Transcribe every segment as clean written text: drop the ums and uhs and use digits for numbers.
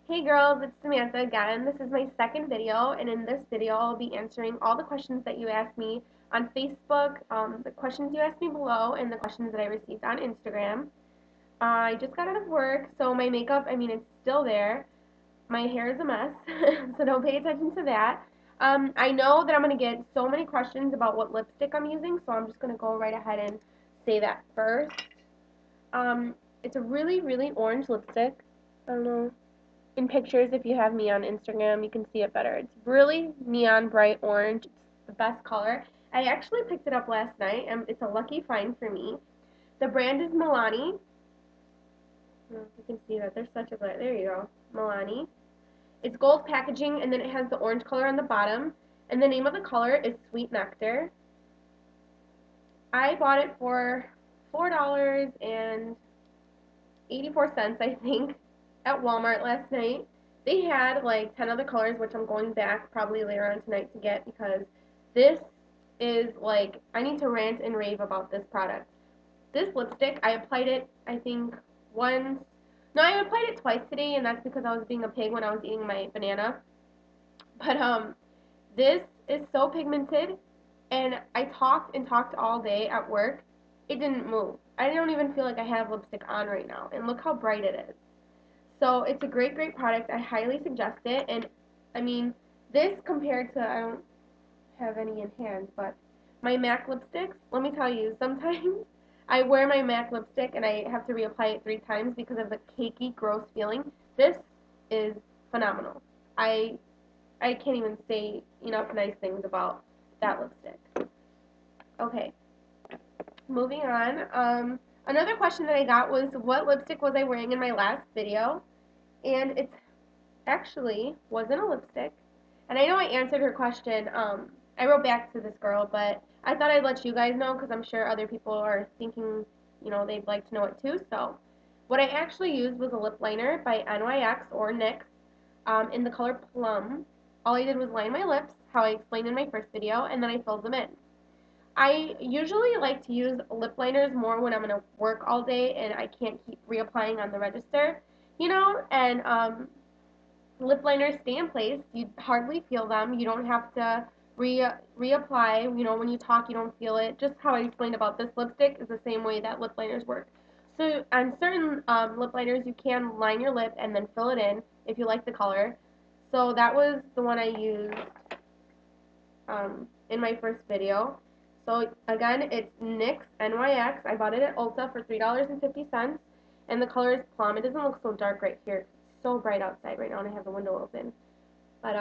Hey girls, it's Samantha again. This is my second video, and in this video I'll be answering all the questions that you asked me on Facebook, the questions you asked me below, and the questions that I received on Instagram. I just got out of work, so my makeup, it's still there. My hair is a mess, so don't pay attention to that. I know that I'm going to get so many questions about what lipstick I'm using, so I'm just going to go right ahead and say that first. It's a really, really orange lipstick. I don't know in pictures, if you have me on Instagram, you can see it better. It's really neon bright orange. It's the best color. I actually picked it up last night, and it's a lucky find for me. The brand is Milani. I don't know if you can see that. There's such a glare. There you go. Milani. It's gold packaging, and then it has the orange color on the bottom. And the name of the color is Sweet Nectar. I bought it for $4.84, I think, at Walmart last night. They had like 10 other colors, which I'm going back probably later on tonight to get because this is like, I need to rant and rave about this product. This lipstick, I applied it, I think, once. No, I applied it twice today, and that's because I was being a pig when I was eating my banana. But this is so pigmented, and I talked and talked all day at work. It didn't move. I don't even feel like I have lipstick on right now, and look how bright it is. So it's a great, great product. I highly suggest it. And I mean, this compared to, I don't have any in hand, but my MAC lipsticks, let me tell you, sometimes I wear my MAC lipstick and I have to reapply it 3 times because of the cakey, gross feeling. This is phenomenal. I I can't even say enough nice things about that lipstick. Okay, moving on. Another question that I got was what lipstick was I wearing in my last video? And it's actually wasn't a lipstick. And I know I answered her question. I wrote back to this girl, but I thought I'd let you guys know because I'm sure other people are thinking, they'd like to know it too. So, what I actually used was a lip liner by NYX or NYX in the color Plum. All I did was line my lips, how I explained in my first video, and then I filled them in. I usually like to use lip liners more when I'm going to work all day and I can't keep reapplying on the register, and lip liners stay in place. You hardly feel them. You don't have to reapply. When you talk, you don't feel it. Just how I explained about this lipstick is the same way that lip liners work. So on certain lip liners, you can line your lip and then fill it in if you like the color. So that was the one I used in my first video. So again, it's NYX NYX. I bought it at Ulta for $3.50, and the color is Plum. It doesn't look so dark right here. It's so bright outside right now, and I have the window open. But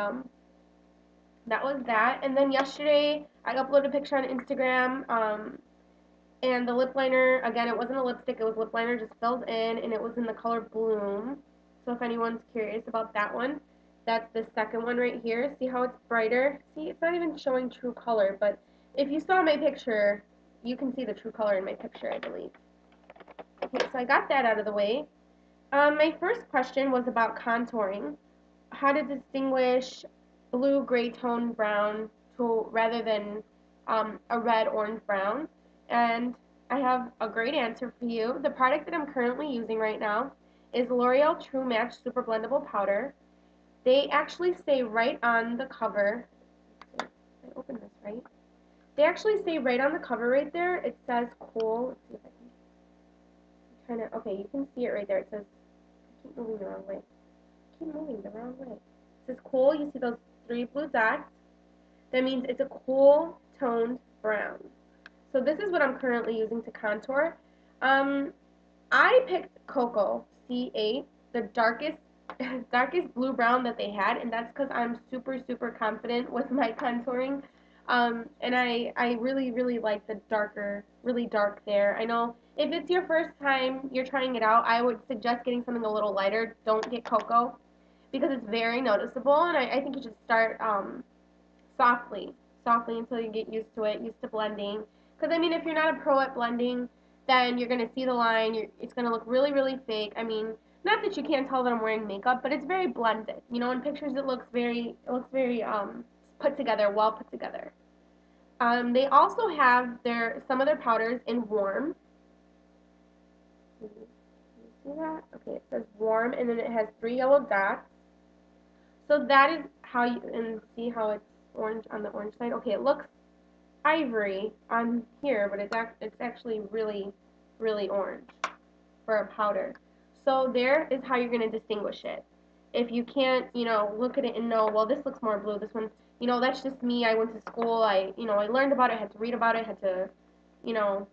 that was that. And then yesterday, I uploaded a picture on Instagram. And the lip liner, again, it wasn't a lipstick. It was lip liner just filled in, and it was in the color Bloom. So if anyone's curious about that one, that's the second one right here. See how it's brighter? See, it's not even showing true color, but if you saw my picture, you can see the true color in my picture, I believe. Okay, so I got that out of the way. My first question was about contouring. How to distinguish blue gray tone brown rather than a red orange brown. And I have a great answer for you. The product that I'm currently using right now is L'Oreal True Match Super Blendable Powder. They actually say right on the cover, I open this right? They actually say right on the cover right there, it says cool. Let's see if I can kind of, okay, you can see it right there. It says, I keep moving the wrong way. I keep moving the wrong way. It says cool. You see those 3 blue dots? That means it's a cool toned brown. So this is what I'm currently using to contour. I picked Cocoa C8, the darkest darkest blue brown that they had, and that's because I'm super super confident with my contouring. And I really really like the darker, really dark there. I know if it's your first time you're trying it out, I would suggest getting something a little lighter. Don't get Cocoa because it's very noticeable, and I think you should start softly, softly until you get used to it, used to blending. Because, if you're not a pro at blending, then you're going to see the line. It's going to look really, really fake. Not that you can't tell that I'm wearing makeup, but it's very blended. In pictures it looks very put together, well put together. They also have some of their powders in warm. Can you see that? Okay, it says warm, and then it has 3 yellow dots. So that is how you, and see how it's orange on the orange side? Okay, it looks ivory on here, but it's actually really, really orange for a powder. So there is how you're going to distinguish it. If you can't, look at it and know, well, this looks more blue, this one, that's just me. I went to school, I learned about it, had to read about it, had to, you know,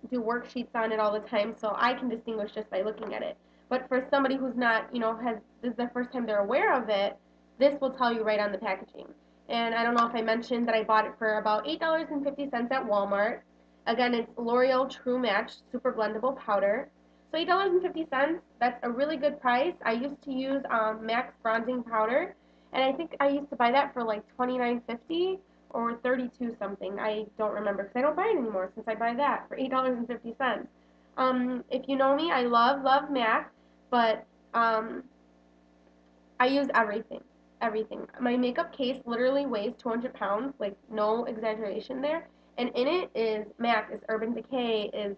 do worksheets on it all the time, so I can distinguish just by looking at it. But for somebody who's not, this is the first time they're aware of it, this will tell you right on the packaging. And I don't know if I mentioned that I bought it for about $8.50 at Walmart. Again, it's L'Oreal True Match Super Blendable Powder. So $8.50, that's a really good price. I used to use Max Bronzing Powder, and I think I used to buy that for like $29.50 or 32 something. I don't remember because I don't buy it anymore since I buy that for $8.50. If you know me, I love MAC, but I use everything. Everything. My makeup case literally weighs 200 pounds, like no exaggeration there. And in it is MAC, is Urban Decay, is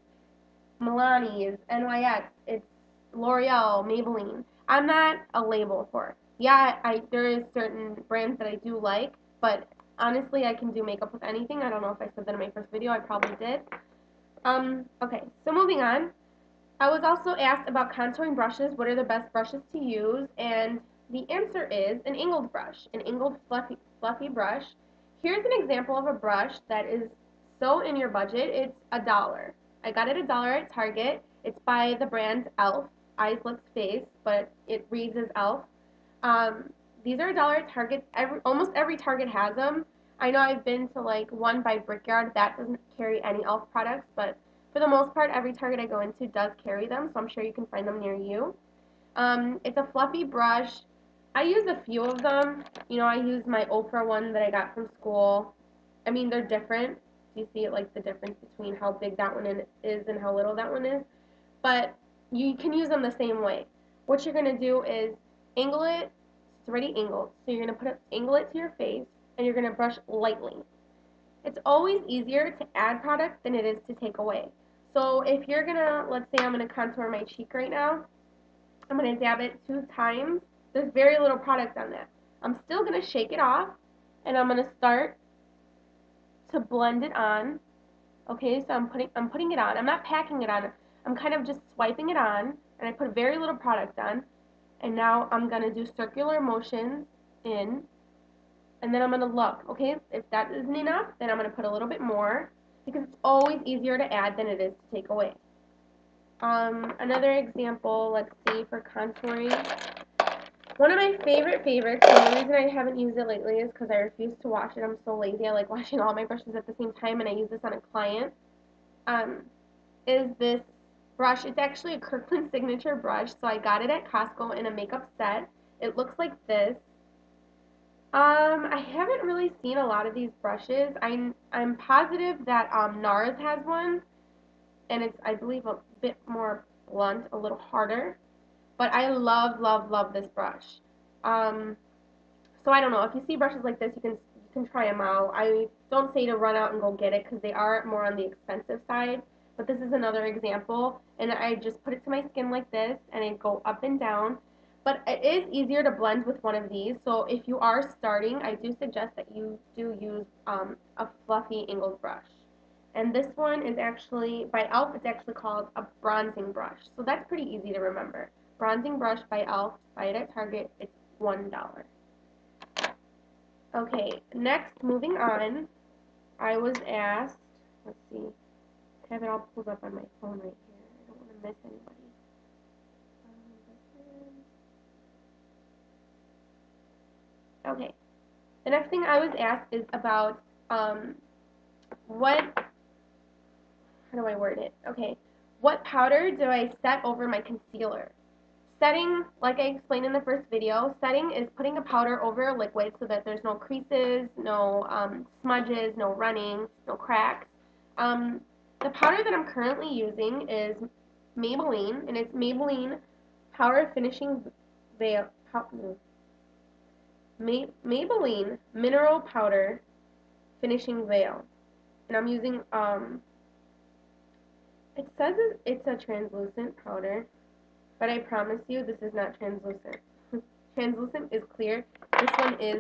Milani, is NYX, it's L'Oreal, Maybelline. I'm not a label whore. Yeah, there is certain brands that I do like, but honestly, I can do makeup with anything. I don't know if I said that in my first video. I probably did. Okay, so moving on. I was also asked about contouring brushes. What are the best brushes to use? And the answer is an angled brush, an angled fluffy brush. Here's an example of a brush that is so in your budget. It's $1. I got it $1 at Target. It's by the brand Elf, Eyes, Lips, Face, but it reads as Elf. Um, these are $1 at Target. Almost every Target has them. I know I've been to like one by Brickyard that doesn't carry any Elf products, but for the most part, every Target I go into does carry them, so I'm sure you can find them near you. It's a fluffy brush. I use a few of them. I use my Oprah one that I got from school. I mean, they're different. You see it like the difference between how big that one is and how little that one is. But you can use them the same way. What you're going to do is angle it. It's already angled. So you're going to angle it to your face, and you're going to brush lightly. It's always easier to add product than it is to take away. So if you're going to, let's say I'm going to contour my cheek right now, I'm going to dab it 2 times. There's very little product on that. I'm still going to shake it off, and I'm going to start to blend it on. Okay, so I'm putting it on. I'm not packing it on. I'm kind of just swiping it on, and I put very little product on. And now I'm going to do circular motions in, and then I'm going to look. Okay, if that isn't enough, then I'm going to put a little bit more, because it's always easier to add than it is to take away. Another example, let's see, for contouring. One of my favorites, and the reason I haven't used it lately is because I refuse to wash it. I'm so lazy. I like washing all my brushes at the same time, and I use this on a client. Is this brush. It's actually a Kirkland Signature brush, so I got it at Costco in a makeup set. It looks like this. I haven't really seen a lot of these brushes. I'm positive that NARS has one, and it's, I believe, a bit more blunt, a little harder. But I love this brush. Um, so I don't know. If you see brushes like this, you can try them out. I don't say to run out and go get it because they are more on the expensive side. But this is another example, and I just put it to my skin like this, and I go up and down. But it is easier to blend with one of these. So if you are starting, I do suggest that you do use a fluffy angled brush. And this one is actually, by e.l.f., it's actually called a bronzing brush. So that's pretty easy to remember. Bronzing brush by e.l.f., buy it at Target, it's $1. Okay, next, moving on, I was asked, let's see, I have it all pulled up on my phone right here. I don't want to miss anybody. Okay, the next thing I was asked is about what, how do I word it? Okay, what powder do I set over my concealer? Setting, like I explained in the first video, setting is putting a powder over a liquid so that there's no creases, no smudges, no running, no cracks. The powder that I'm currently using is Maybelline, and it's Maybelline Powder Finishing Veil. Maybelline Mineral Powder Finishing Veil. And I'm using, it says it's a translucent powder, but I promise you this is not translucent. translucent is clear. This one is